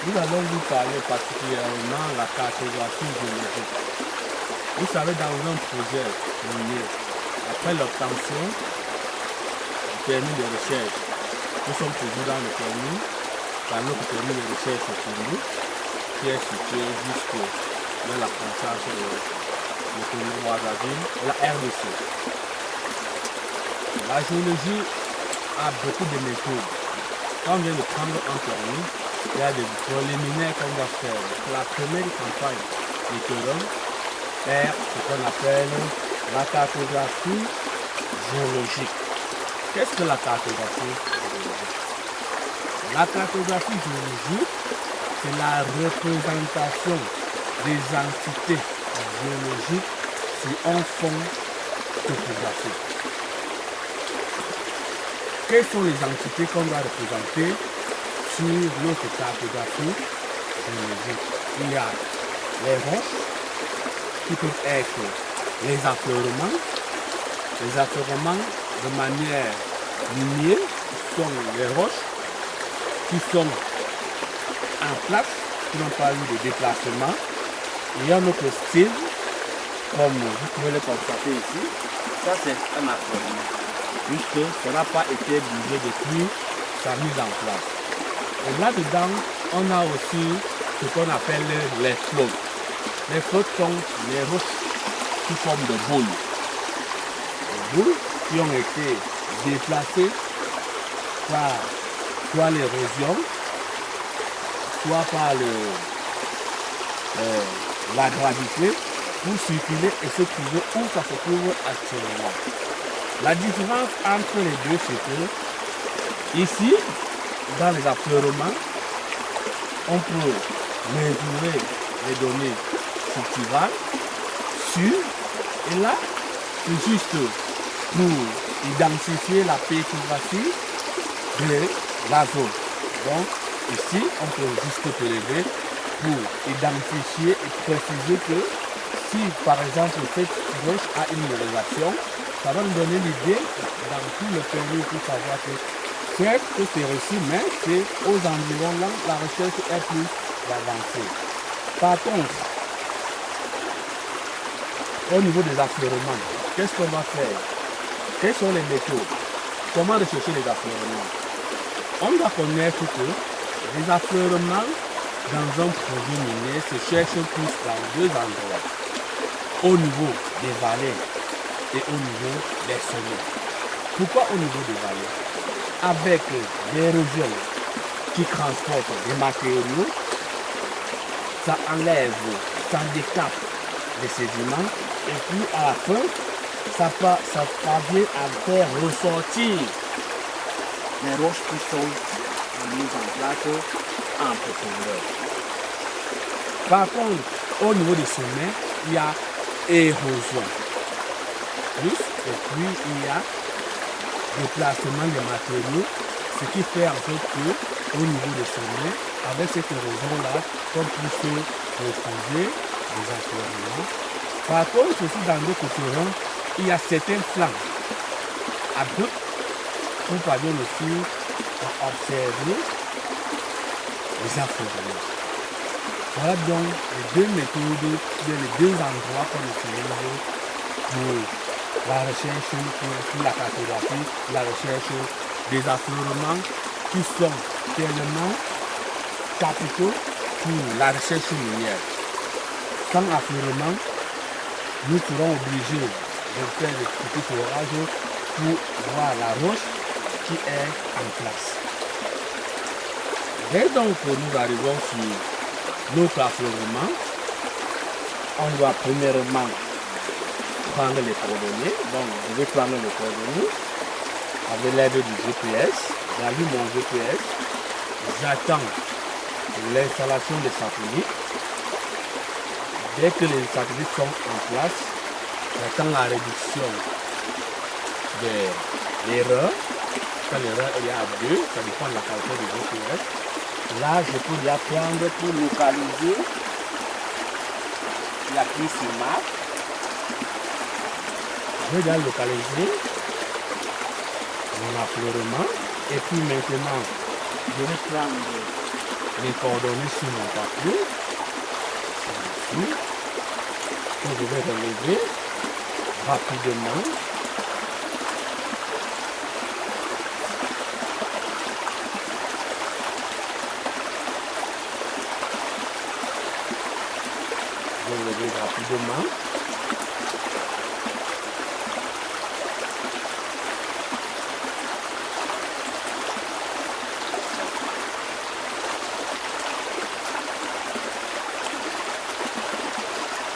Nous allons vous parler particulièrement de la cartographie géologique. Vous savez, dans un projet minier, après l'obtention du permis de recherche, nous sommes toujours dans le permis, dans notre permis de recherche public, qui est situé jusque dans la frontière de Congo-Brazzaville et la RDC. La géologie a beaucoup de méthodes. Quand on vient de prendre un permis, il y a des préliminaires qu'on doit faire. La première campagne du terrain est ce qu'on appelle la cartographie géologique. Qu'est-ce que la cartographie géologique? La cartographie géologique, c'est la représentation des entités géologiques sur un fond topographique. Quelles sont les entités qu'on doit représenter sur notre cartographie géologique? Il y a les roches qui peuvent être les affleurements de manière lignée, qui sont les roches qui sont en place, qui n'ont pas eu de déplacement. Il y a un autre style, comme vous pouvez le constater ici, ça c'est un affleurement, puisque ça n'a pas été bougé depuis sa mise en place. Et là-dedans, on a aussi ce qu'on appelle les flottes. Les flottes sont les roches qui forment des boules. Des boules qui ont été déplacées par soit l'érosion, soit par la gravité, pour circuler et se trouver où ça se trouve actuellement. La différence entre les deux, c'est que ici, dans les affleurements, on peut mesurer les données structurales sur, et là, c'est juste pour identifier la pétrographie de la zone. Donc, ici, on peut juste prélever pour identifier et préciser que si, par exemple, cette roche a une relation, ça va nous donner l'idée dans tout le permis pour savoir que c'est réussi, mais c'est aux environs là, la recherche est plus avancée. Par contre, au niveau des affleurements, qu'est-ce qu'on va faire? Quelles sont les méthodes? Comment rechercher les affleurements? On doit connaître que les affleurements dans un projet minier se cherchent plus dans deux endroits. Au niveau des vallées et au niveau des sommets. Pourquoi au niveau des vallées? Avec l'érosion qui transporte des matériaux, ça enlève, ça décape les sédiments et puis à la fin, ça parvient à faire ressortir les roches qui sont mises en place en profondeur. Par contre, au niveau des sommets, il y a érosion. Et puis il y a déplacement des matériaux, ce qui fait en fait que au niveau des sommets, avec cette érosion-là, on peut se retrouver des affleurements. Par contre, aussi dans d'autres terrains, il y a certains flancs abrupts qu'on parvient aussi à observer les affleurements. Voilà donc les deux méthodes, les deux endroits qu'on utilise pour la recherche, pour la cartographie, la recherche des affleurements qui sont tellement capitaux pour la recherche minière. Sans affleurement, nous serons obligés de faire des petits forages pour voir la roche qui est en place. Dès donc que nous arrivons sur notre affleurement, on doit premièrement prendre les coordonnées. Donc, je vais prendre les coordonnées avec l'aide du GPS. J'allume mon GPS. J'attends l'installation des satellites. Dès que les satellites sont en place, j'attends la réduction de l'erreur. Quand l'erreur est à 2, ça dépend de la qualité du GPS. Là, je peux déjà prendre pour localiser la prise sur map. Je vais déjà localiser mon affleurement. Et puis maintenant, je vais prendre les coordonnées sur mon papier. Ici, que je vais relever rapidement. Je vais relever rapidement.